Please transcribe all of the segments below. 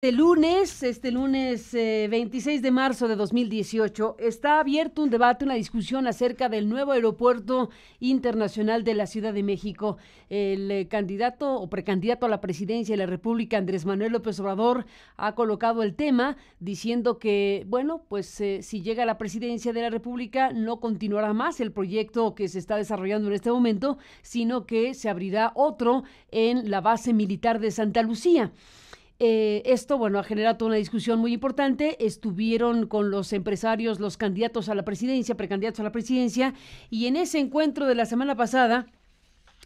Este lunes 26 de marzo de 2018, está abierto un debate, una discusión acerca del nuevo aeropuerto internacional de la Ciudad de México. El candidato o precandidato a la presidencia de la República, Andrés Manuel López Obrador, ha colocado el tema diciendo que, bueno, pues si llega a la presidencia de la República, no continuará más el proyecto que se está desarrollando en este momento, sino que se abrirá otro en la base militar de Santa Lucía. Esto, bueno, ha generado una discusión muy importante. Estuvieron con los empresarios, los candidatos a la presidencia, precandidatos a la presidencia, y en ese encuentro de la semana pasada,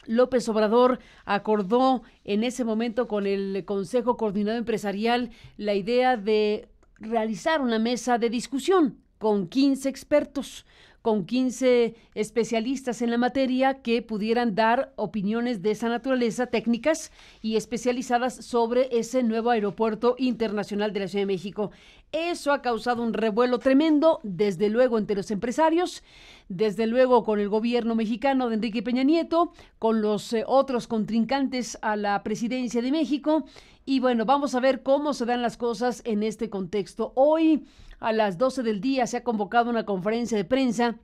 López Obrador acordó en ese momento con el Consejo Coordinador Empresarial la idea de realizar una mesa de discusión con 15 expertos, con 15 especialistas en la materia que pudieran dar opiniones de esa naturaleza, técnicas y especializadas sobre ese nuevo aeropuerto internacional de la Ciudad de México. Eso ha causado un revuelo tremendo, desde luego entre los empresarios, desde luego con el gobierno mexicano de Enrique Peña Nieto, con los otros contrincantes a la presidencia de México. Y bueno, vamos a ver cómo se dan las cosas en este contexto. Hoy a las 12 del día se ha convocado una conferencia de prensa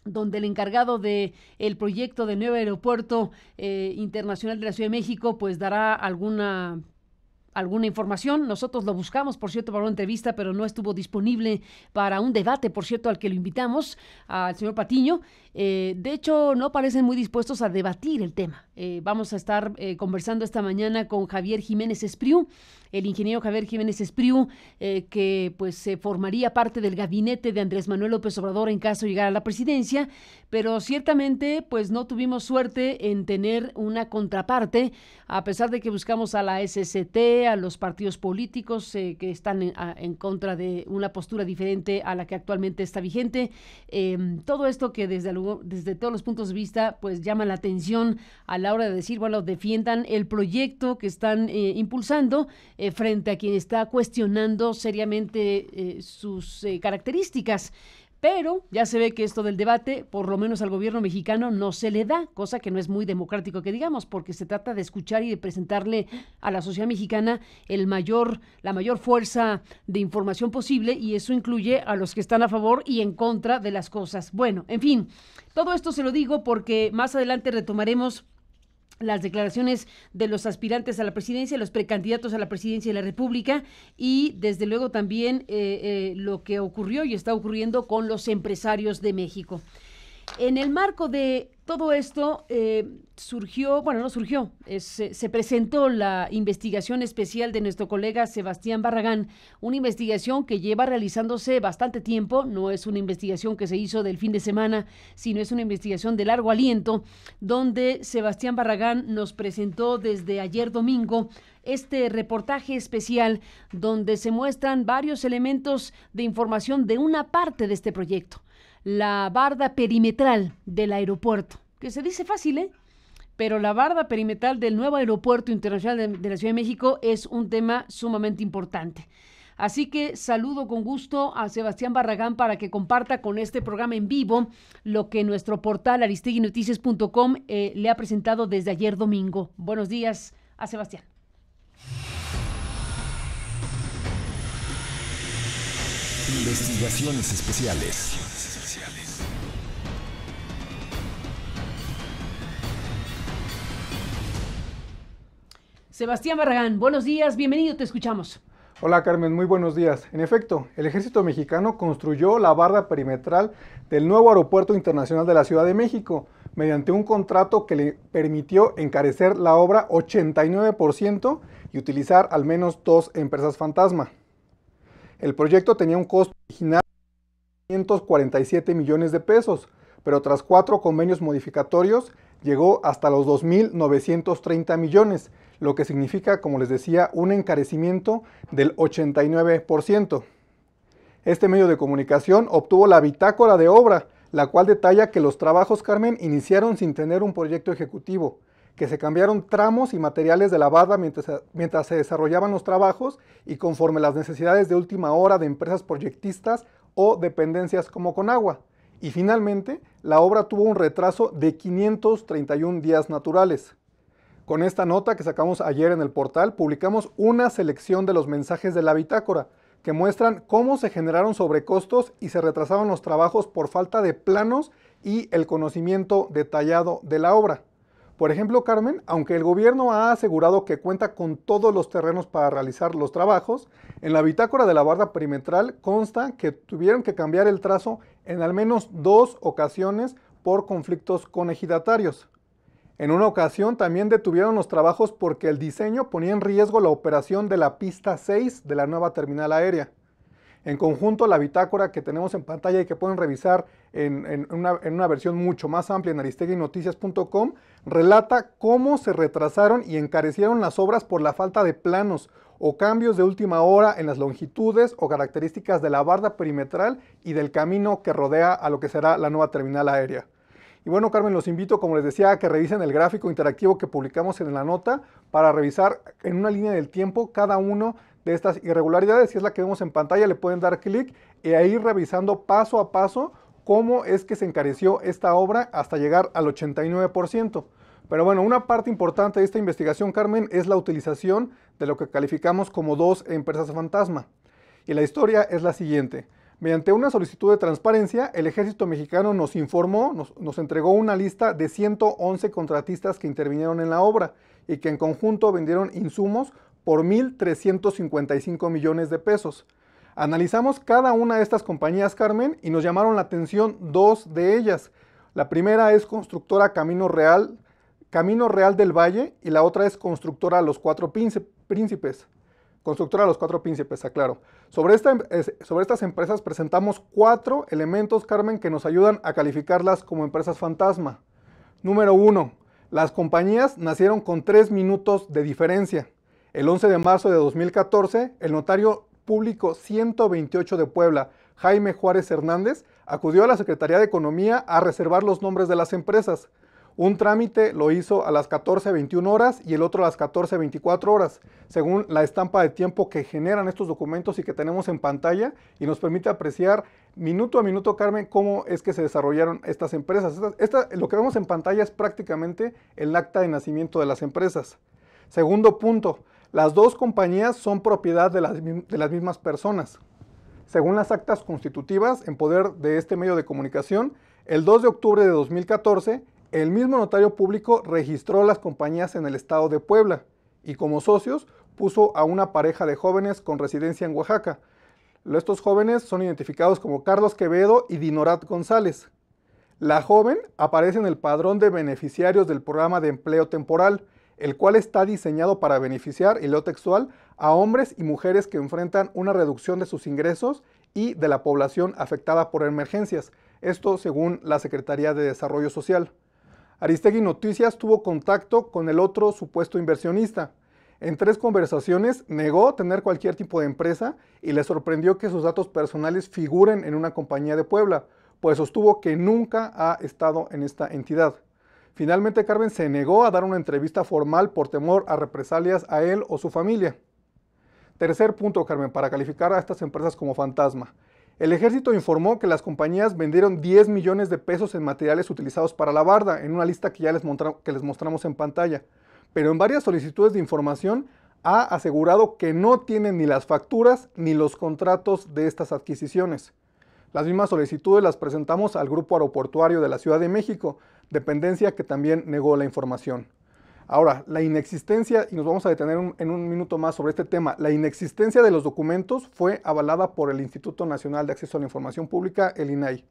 donde el encargado de el proyecto del nuevo aeropuerto internacional de la Ciudad de México pues dará alguna información. Nosotros lo buscamos, por cierto, para una entrevista, pero no estuvo disponible para un debate, por cierto, al que lo invitamos, al señor Patiño. De hecho, no parecen muy dispuestos a debatir el tema. Vamos a estar conversando esta mañana con Javier Jiménez Espriu, el ingeniero Javier Jiménez Espriu, que pues formaría parte del gabinete de Andrés Manuel López Obrador en caso de llegar a la presidencia, pero ciertamente pues no tuvimos suerte en tener una contraparte, a pesar de que buscamos a la SST, a los partidos políticos que están en contra de una postura diferente a la que actualmente está vigente. Todo esto que desde todos los puntos de vista pues llama la atención a la hora de decir, bueno, defiendan el proyecto que están impulsando frente a quien está cuestionando seriamente sus características. Pero ya se ve que esto del debate, por lo menos al gobierno mexicano, no se le da, cosa que no es muy democrático que digamos, porque se trata de escuchar y de presentarle a la sociedad mexicana la mayor fuerza de información posible, y eso incluye a los que están a favor y en contra de las cosas. Bueno, en fin, todo esto se lo digo porque más adelante retomaremos las declaraciones de los aspirantes a la presidencia, los precandidatos a la presidencia de la República, y desde luego también lo que ocurrió y está ocurriendo con los empresarios de México. En el marco de todo esto se presentó la investigación especial de nuestro colega Sebastián Barragán, una investigación que lleva realizándose bastante tiempo. No es una investigación que se hizo del fin de semana, sino es una investigación de largo aliento, donde Sebastián Barragán nos presentó desde ayer domingo este reportaje especial donde se muestran varios elementos de información de una parte de este proyecto, la barda perimetral del aeropuerto, que se dice fácil, pero la barda perimetral del nuevo aeropuerto internacional de la Ciudad de México es un tema sumamente importante. Así que saludo con gusto a Sebastián Barragán para que comparta con este programa en vivo lo que nuestro portal aristeguinoticias.com le ha presentado desde ayer domingo. Buenos días a Sebastián. Investigaciones especiales. Sebastián Barragán, buenos días, bienvenido, te escuchamos. Hola Carmen, muy buenos días. En efecto, el ejército mexicano construyó la barda perimetral del nuevo aeropuerto internacional de la Ciudad de México mediante un contrato que le permitió encarecer la obra 89% y utilizar al menos 2 empresas fantasma. El proyecto tenía un costo original de 547 millones de pesos, pero tras 4 convenios modificatorios llegó hasta los 2.930 millones, lo que significa, como les decía, un encarecimiento del 89%. Este medio de comunicación obtuvo la bitácora de obra, la cual detalla que los trabajos, Carmen, iniciaron sin tener un proyecto ejecutivo, que se cambiaron tramos y materiales de la barda mientras se desarrollaban los trabajos y conforme las necesidades de última hora de empresas proyectistas o dependencias como Conagua. Y finalmente, la obra tuvo un retraso de 531 días naturales. Con esta nota que sacamos ayer en el portal, publicamos una selección de los mensajes de la bitácora que muestran cómo se generaron sobrecostos y se retrasaron los trabajos por falta de planos y el conocimiento detallado de la obra. Por ejemplo, Carmen, aunque el gobierno ha asegurado que cuenta con todos los terrenos para realizar los trabajos, en la bitácora de la barda perimetral consta que tuvieron que cambiar el trazo en al menos 2 ocasiones por conflictos con ejidatarios. En una ocasión también detuvieron los trabajos porque el diseño ponía en riesgo la operación de la pista 6 de la nueva terminal aérea. En conjunto, la bitácora que tenemos en pantalla y que pueden revisar en una versión mucho más amplia en aristeguinoticias.com relata cómo se retrasaron y encarecieron las obras por la falta de planos o cambios de última hora en las longitudes o características de la barda perimetral y del camino que rodea a lo que será la nueva terminal aérea. Y bueno, Carmen, los invito, como les decía, a que revisen el gráfico interactivo que publicamos en la nota para revisar en una línea del tiempo cada uno de estas irregularidades. Si es la que vemos en pantalla, le pueden dar clic y a ir revisando paso a paso cómo es que se encareció esta obra hasta llegar al 89%. Pero bueno, una parte importante de esta investigación, Carmen, es la utilización de lo que calificamos como 2 empresas fantasma. Y la historia es la siguiente. Mediante una solicitud de transparencia, el Ejército Mexicano nos informó, nos entregó una lista de 111 contratistas que intervinieron en la obra y que en conjunto vendieron insumos por 1.355 millones de pesos. Analizamos cada una de estas compañías, Carmen, y nos llamaron la atención 2 de ellas. La primera es Constructora Camino Real del Valle, y la otra es Constructora Los Cuatro Príncipes. Constructora Los Cuatro Príncipes, aclaro. Sobre estas empresas presentamos 4 elementos, Carmen, que nos ayudan a calificarlas como empresas fantasma. Número 1. Las compañías nacieron con 3 minutos de diferencia. El 11 de marzo de 2014, el notario público 128 de Puebla, Jaime Juárez Hernández, acudió a la Secretaría de Economía a reservar los nombres de las empresas. Un trámite lo hizo a las 14:21 horas y el otro a las 14:24 horas, según la estampa de tiempo que generan estos documentos y que tenemos en pantalla, y nos permite apreciar minuto a minuto, Carmen, cómo es que se desarrollaron estas empresas. Lo que vemos en pantalla es prácticamente el acta de nacimiento de las empresas. Segundo punto, las 2 compañías son propiedad de las mismas personas. Según las actas constitutivas en poder de este medio de comunicación, el 2 de octubre de 2014, el mismo notario público registró las compañías en el estado de Puebla y como socios puso a una pareja de jóvenes con residencia en Oaxaca. Estos jóvenes son identificados como Carlos Quevedo y Dinorat González. La joven aparece en el padrón de beneficiarios del programa de empleo temporal, el cual está diseñado para beneficiar, y leo textual, a hombres y mujeres que enfrentan una reducción de sus ingresos y de la población afectada por emergencias. Esto según la Secretaría de Desarrollo Social. Aristegui Noticias tuvo contacto con el otro supuesto inversionista. En 3 conversaciones negó tener cualquier tipo de empresa y le sorprendió que sus datos personales figuren en una compañía de Puebla, pues sostuvo que nunca ha estado en esta entidad. Finalmente, Carmen se negó a dar una entrevista formal por temor a represalias a él o su familia. Tercer punto, Carmen, para calificar a estas empresas como fantasma. El Ejército informó que las compañías vendieron 10 millones de pesos en materiales utilizados para la barda, en una lista que ya les mostramos en pantalla. Pero en varias solicitudes de información ha asegurado que no tienen ni las facturas ni los contratos de estas adquisiciones. Las mismas solicitudes las presentamos al Grupo Aeroportuario de la Ciudad de México, dependencia que también negó la información. Ahora, la inexistencia, y nos vamos a detener en un minuto más sobre este tema, la inexistencia de los documentos fue avalada por el Instituto Nacional de Acceso a la Información Pública, el INAI.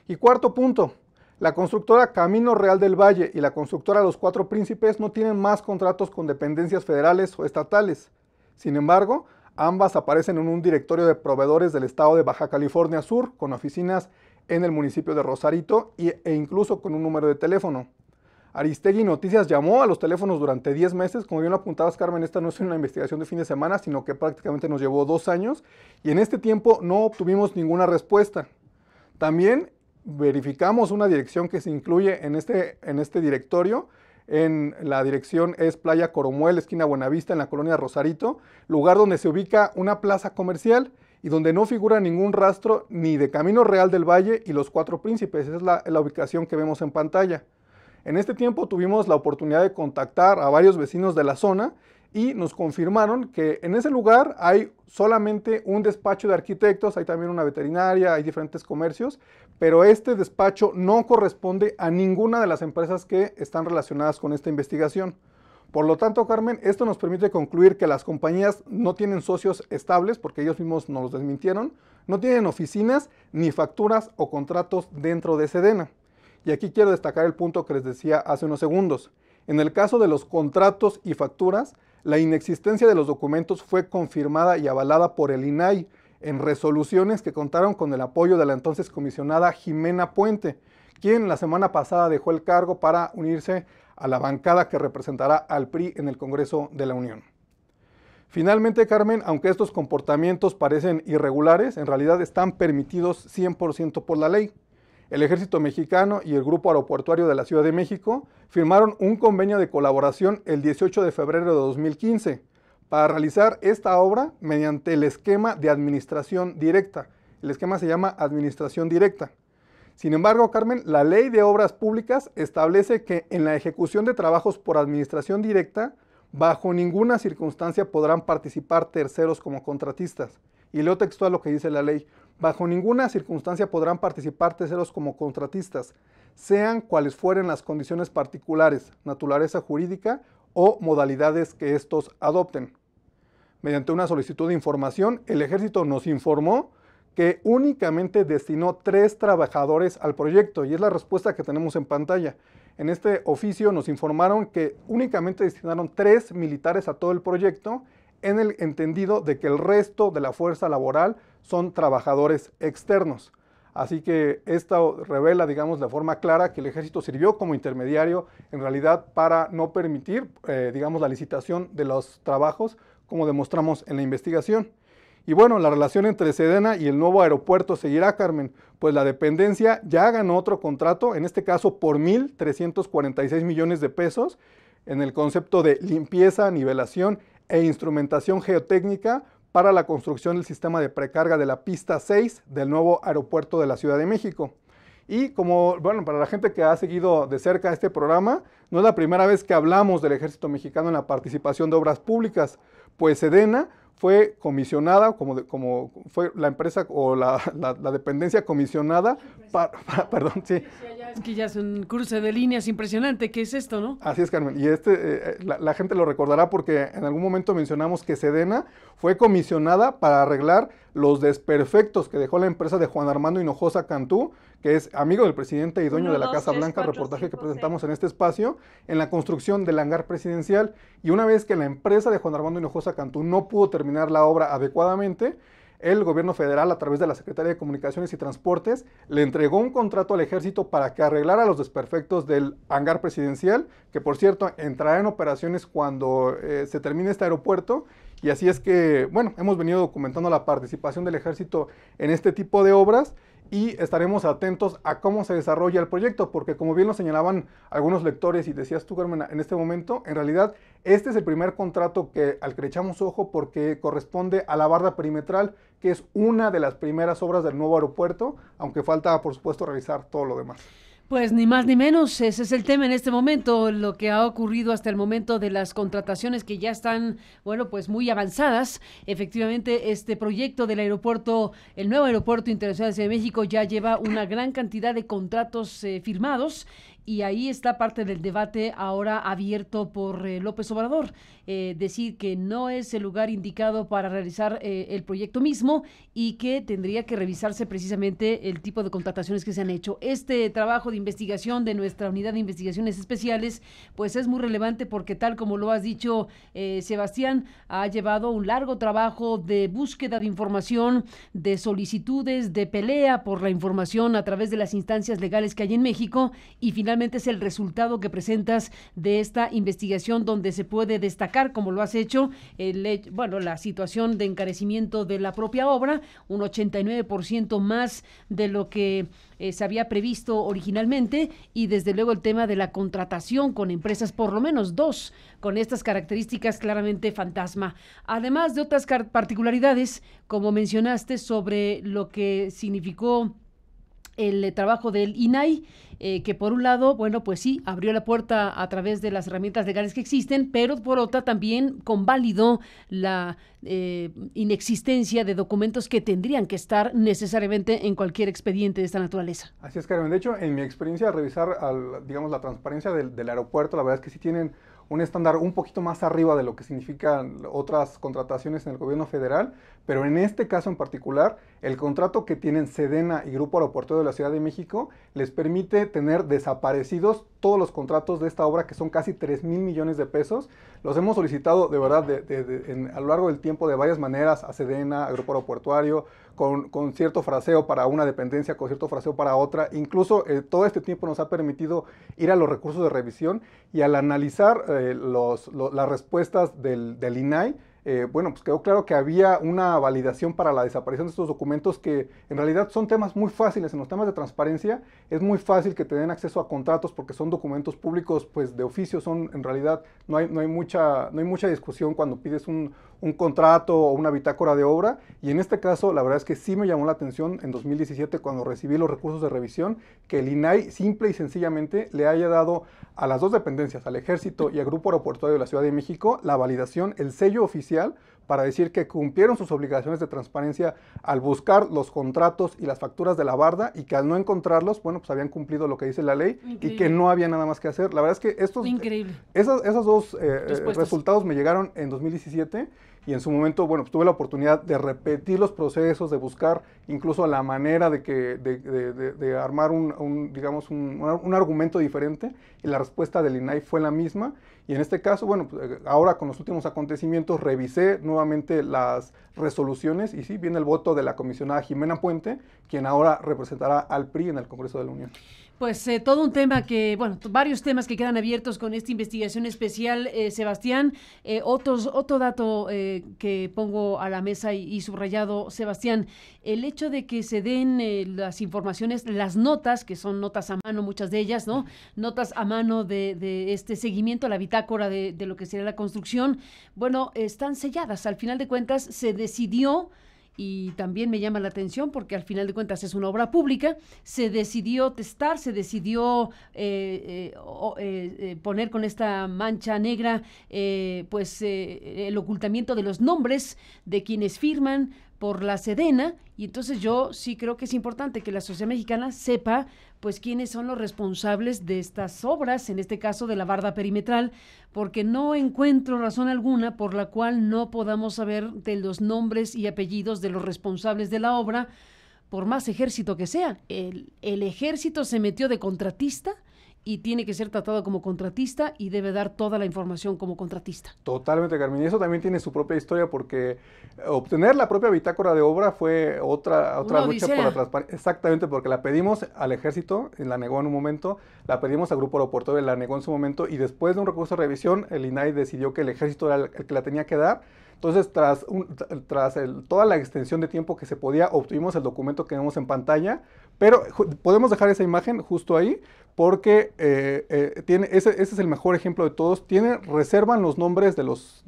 Y cuarto punto, la constructora Camino Real del Valle y la constructora Los Cuatro Príncipes no tienen más contratos con dependencias federales o estatales. Sin embargo, ambas aparecen en un directorio de proveedores del estado de Baja California Sur, con oficinas en el municipio de Rosarito e incluso con un número de teléfono. Aristegui Noticias llamó a los teléfonos durante 10 meses, como bien lo apuntabas, Carmen, esta no es una investigación de fin de semana, sino que prácticamente nos llevó 2 años, y en este tiempo no obtuvimos ninguna respuesta. También verificamos una dirección que se incluye en este directorio. En la dirección es Playa Coromuel, esquina Buenavista, en la colonia Rosarito, lugar donde se ubica una plaza comercial y donde no figura ningún rastro ni de Camino Real del Valle y Los Cuatro Príncipes. Esa es la ubicación que vemos en pantalla. En este tiempo tuvimos la oportunidad de contactar a varios vecinos de la zona y nos confirmaron que en ese lugar hay solamente un despacho de arquitectos, hay también una veterinaria, hay diferentes comercios, pero este despacho no corresponde a ninguna de las empresas que están relacionadas con esta investigación. Por lo tanto, Carmen, esto nos permite concluir que las compañías no tienen socios estables, porque ellos mismos nos los desmintieron, no tienen oficinas, ni facturas o contratos dentro de Sedena. Y aquí quiero destacar el punto que les decía hace unos segundos. En el caso de los contratos y facturas, la inexistencia de los documentos fue confirmada y avalada por el INAI en resoluciones que contaron con el apoyo de la entonces comisionada Jimena Puente, quien la semana pasada dejó el cargo para unirse a la bancada que representará al PRI en el Congreso de la Unión. Finalmente, Carmen, aunque estos comportamientos parecen irregulares, en realidad están permitidos 100% por la ley. El Ejército Mexicano y el Grupo Aeroportuario de la Ciudad de México firmaron un convenio de colaboración el 18 de febrero de 2015 para realizar esta obra mediante el esquema de administración directa. El esquema se llama administración directa. Sin embargo, Carmen, la Ley de Obras Públicas establece que en la ejecución de trabajos por administración directa, bajo ninguna circunstancia podrán participar terceros como contratistas. Y leo textual lo que dice la ley. Bajo ninguna circunstancia podrán participar terceros como contratistas, sean cuales fueren las condiciones particulares, naturaleza jurídica o modalidades que estos adopten. Mediante una solicitud de información, el Ejército nos informó que únicamente destinó 3 trabajadores al proyecto, y es la respuesta que tenemos en pantalla. En este oficio nos informaron que únicamente destinaron 3 militares a todo el proyecto, en el entendido de que el resto de la fuerza laboral son trabajadores externos. Así que esto revela, digamos, de forma clara que el Ejército sirvió como intermediario en realidad para no permitir, digamos, la licitación de los trabajos, como demostramos en la investigación. Y bueno, la relación entre Sedena y el nuevo aeropuerto seguirá, Carmen, pues la dependencia ya ganó otro contrato, en este caso por 1,346 millones de pesos, en el concepto de limpieza, nivelación e instrumentación geotécnica para la construcción del sistema de precarga de la pista 6 del nuevo aeropuerto de la Ciudad de México. Y como, bueno, para la gente que ha seguido de cerca este programa, no es la primera vez que hablamos del Ejército Mexicano en la participación de obras públicas, pues Sedena fue comisionada, como fue la empresa o la dependencia comisionada, perdón, sí. Es que ya es un cruce de líneas impresionante, ¿qué es esto, no? Así es, Carmen, y la gente lo recordará porque en algún momento mencionamos que Sedena fue comisionada para arreglar los desperfectos que dejó la empresa de Juan Armando Hinojosa Cantú, que es amigo del presidente y dueño de la Casa Blanca, reportaje que presentamos en este espacio, en la construcción del hangar presidencial. Y una vez que la empresa de Juan Armando Hinojosa Cantú no pudo terminar la obra adecuadamente, el gobierno federal, a través de la Secretaría de Comunicaciones y Transportes, le entregó un contrato al Ejército para que arreglara los desperfectos del hangar presidencial, que por cierto entrará en operaciones cuando se termine este aeropuerto. Y así es que, bueno, hemos venido documentando la participación del Ejército en este tipo de obras y estaremos atentos a cómo se desarrolla el proyecto, porque como bien lo señalaban algunos lectores y decías tú, Carmen, en este momento, en realidad este es el primer contrato al que le echamos ojo porque corresponde a la barda perimetral, que es una de las primeras obras del nuevo aeropuerto, aunque falta, por supuesto, revisar todo lo demás. Pues ni más ni menos, ese es el tema en este momento, lo que ha ocurrido hasta el momento de las contrataciones que ya están, bueno, pues muy avanzadas. Efectivamente, este proyecto del aeropuerto, el nuevo aeropuerto internacional de Ciudad de México ya lleva una gran cantidad de contratos firmados. Y ahí está parte del debate ahora abierto por López Obrador, decir que no es el lugar indicado para realizar el proyecto mismo y que tendría que revisarse precisamente el tipo de contrataciones que se han hecho. Este trabajo de investigación de nuestra unidad de investigaciones especiales, pues es muy relevante porque tal como lo has dicho, Sebastián, ha llevado un largo trabajo de búsqueda de información, de solicitudes, de pelea por la información a través de las instancias legales que hay en México y finalmente es el resultado que presentas de esta investigación donde se puede destacar, como lo has hecho, la situación de encarecimiento de la propia obra, un 89% más de lo que se había previsto originalmente y desde luego el tema de la contratación con empresas, por lo menos 2, con estas características claramente fantasma. Además de otras particularidades, como mencionaste, sobre lo que significó el trabajo del INAI, que por un lado, bueno, pues sí, abrió la puerta a través de las herramientas legales que existen, pero por otra también convalidó la inexistencia de documentos que tendrían que estar necesariamente en cualquier expediente de esta naturaleza. Así es, Carmen. De hecho, en mi experiencia al revisar, digamos, la transparencia del aeropuerto, la verdad es que sí tienen un estándar un poquito más arriba de lo que significan otras contrataciones en el gobierno federal, pero en este caso en particular, el contrato que tienen Sedena y Grupo Aeroportuario de la Ciudad de México les permite tener desaparecidos todos los contratos de esta obra, que son casi 3,000 millones de pesos. Los hemos solicitado de verdad a lo largo del tiempo de varias maneras a Sedena, a Grupo Aeroportuario, con cierto fraseo para una dependencia, con cierto fraseo para otra. Incluso todo este tiempo nos ha permitido ir a los recursos de revisión y al analizar las respuestas del INAI, bueno, pues quedó claro que había una validación para la desaparición de estos documentos que en realidad son temas muy fáciles. En los temas de transparencia es muy fácil que te den acceso a contratos porque son documentos públicos, pues de oficio son, en realidad no hay mucha discusión cuando pides un contrato o una bitácora de obra, y en este caso la verdad es que sí me llamó la atención en 2017 cuando recibí los recursos de revisión que el INAI simple y sencillamente le haya dado a las dos dependencias, al Ejército y al Grupo Aeroportuario de la Ciudad de México, la validación, el sello oficial para decir que cumplieron sus obligaciones de transparencia al buscar los contratos y las facturas de la barda, y que al no encontrarlos, bueno, pues habían cumplido lo que dice la ley. Increíble. Y que no había nada más que hacer. La verdad es que esos dos resultados me llegaron en 2017, y en su momento, bueno, pues tuve la oportunidad de repetir los procesos, de buscar incluso la manera de armar un argumento diferente, y la respuesta del INAI fue la misma. Y en este caso, bueno, pues ahora con los últimos acontecimientos revisé nuevamente las resoluciones y sí, viene el voto de la comisionada Jimena Puente, quien ahora representará al PRI en el Congreso de la Unión. Pues todo un tema varios temas que quedan abiertos con esta investigación especial, Sebastián. Otro dato que pongo a la mesa y subrayado, Sebastián, el hecho de que se den las informaciones, las notas, que son notas a mano, muchas de ellas, ¿no? Notas a mano de este seguimiento a la bitácora de lo que sería la construcción, bueno, están selladas. Al final de cuentas se decidió, y también me llama la atención porque al final de cuentas es una obra pública, se decidió testar, se decidió poner con esta mancha negra el ocultamiento de los nombres de quienes firman por la Sedena, y entonces yo sí creo que es importante que la sociedad mexicana sepa pues quiénes son los responsables de estas obras, en este caso de la barda perimetral, porque no encuentro razón alguna por la cual no podamos saber de los nombres y apellidos de los responsables de la obra, por más ejército que sea. El ejército se metió de contratista y tiene que ser tratado como contratista y debe dar toda la información como contratista. Totalmente, Carmen. Y eso también tiene su propia historia, porque obtener la propia bitácora de obra fue otra lucha por la transparencia. Exactamente, porque la pedimos al Ejército, la negó en un momento, la pedimos al Grupo Aeroportuario, la negó en su momento, y después de un recurso de revisión, el INAI decidió que el Ejército era el que la tenía que dar. Entonces, tras toda la extensión de tiempo que se podía, obtuvimos el documento que vemos en pantalla, pero podemos dejar esa imagen justo ahí, porque ese es el mejor ejemplo de todos. Reservan los nombres de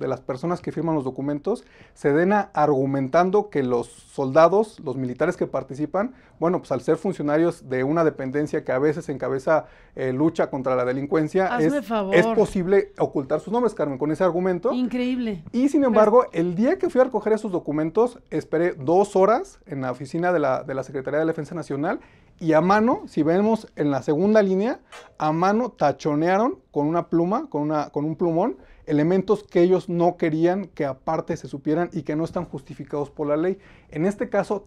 las personas que firman los documentos, Sedena argumentando que los soldados, los militares que participan, bueno, pues al ser funcionarios de una dependencia que a veces encabeza lucha contra la delincuencia, es posible ocultar sus nombres, Carmen, con ese argumento. Increíble. Y sin embargo, el día que fui a recoger esos documentos, esperé 2 horas en la oficina de la Secretaría de Defensa Nacional, y a mano, si vemos en la segunda línea, a mano tachonearon con una pluma, con un plumón, elementos que ellos no querían que aparte se supieran y que no están justificados por la ley. En este caso,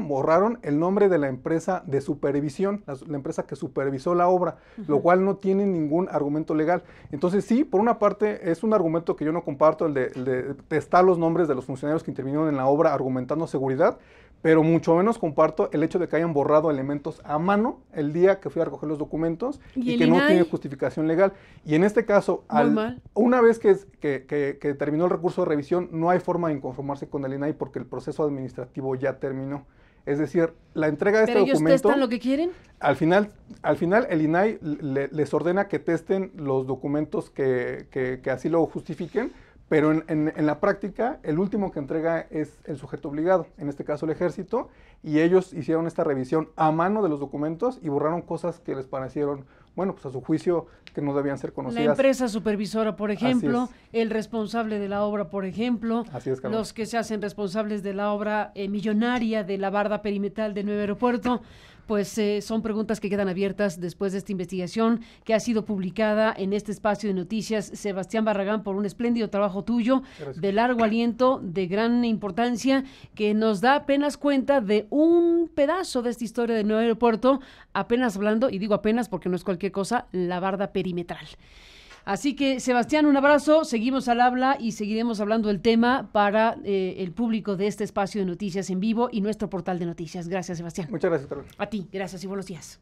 borraron el nombre de la empresa de supervisión, la empresa que supervisó la obra, lo cual no tiene ningún argumento legal. Entonces sí, por una parte es un argumento que yo no comparto, el de testar los nombres de los funcionarios que intervinieron en la obra argumentando seguridad, pero mucho menos comparto el hecho de que hayan borrado elementos a mano el día que fui a recoger los documentos y que no tiene justificación legal. Y en este caso, una vez que terminó el recurso de revisión, no hay forma de inconformarse con el INAI porque el proceso administrativo ya terminó. Es decir, la entrega de este documento... ¿Pero ellos testan lo que quieren? Al final el INAI les ordena que testen los documentos que así lo justifiquen, pero en la práctica el último que entrega es el sujeto obligado, en este caso el ejército, y ellos hicieron esta revisión a mano de los documentos y borraron cosas que les parecieron, bueno, pues a su juicio que no debían ser conocidas. La empresa supervisora, por ejemplo, el responsable de la obra, por ejemplo, los que se hacen responsables de la obra millonaria de la barda perimetral del nuevo aeropuerto. Pues son preguntas que quedan abiertas después de esta investigación que ha sido publicada en este espacio de noticias. Sebastián Barragán, por un espléndido trabajo tuyo, de largo aliento, de gran importancia, que nos da apenas cuenta de un pedazo de esta historia del nuevo aeropuerto, apenas hablando, y digo apenas porque no es cualquier cosa, la barda perimetral. Así que, Sebastián, un abrazo, seguimos al habla y seguiremos hablando del tema para el público de este espacio de noticias en vivo y nuestro portal de noticias. Gracias, Sebastián. Muchas gracias, Carlos. A ti, gracias y buenos días.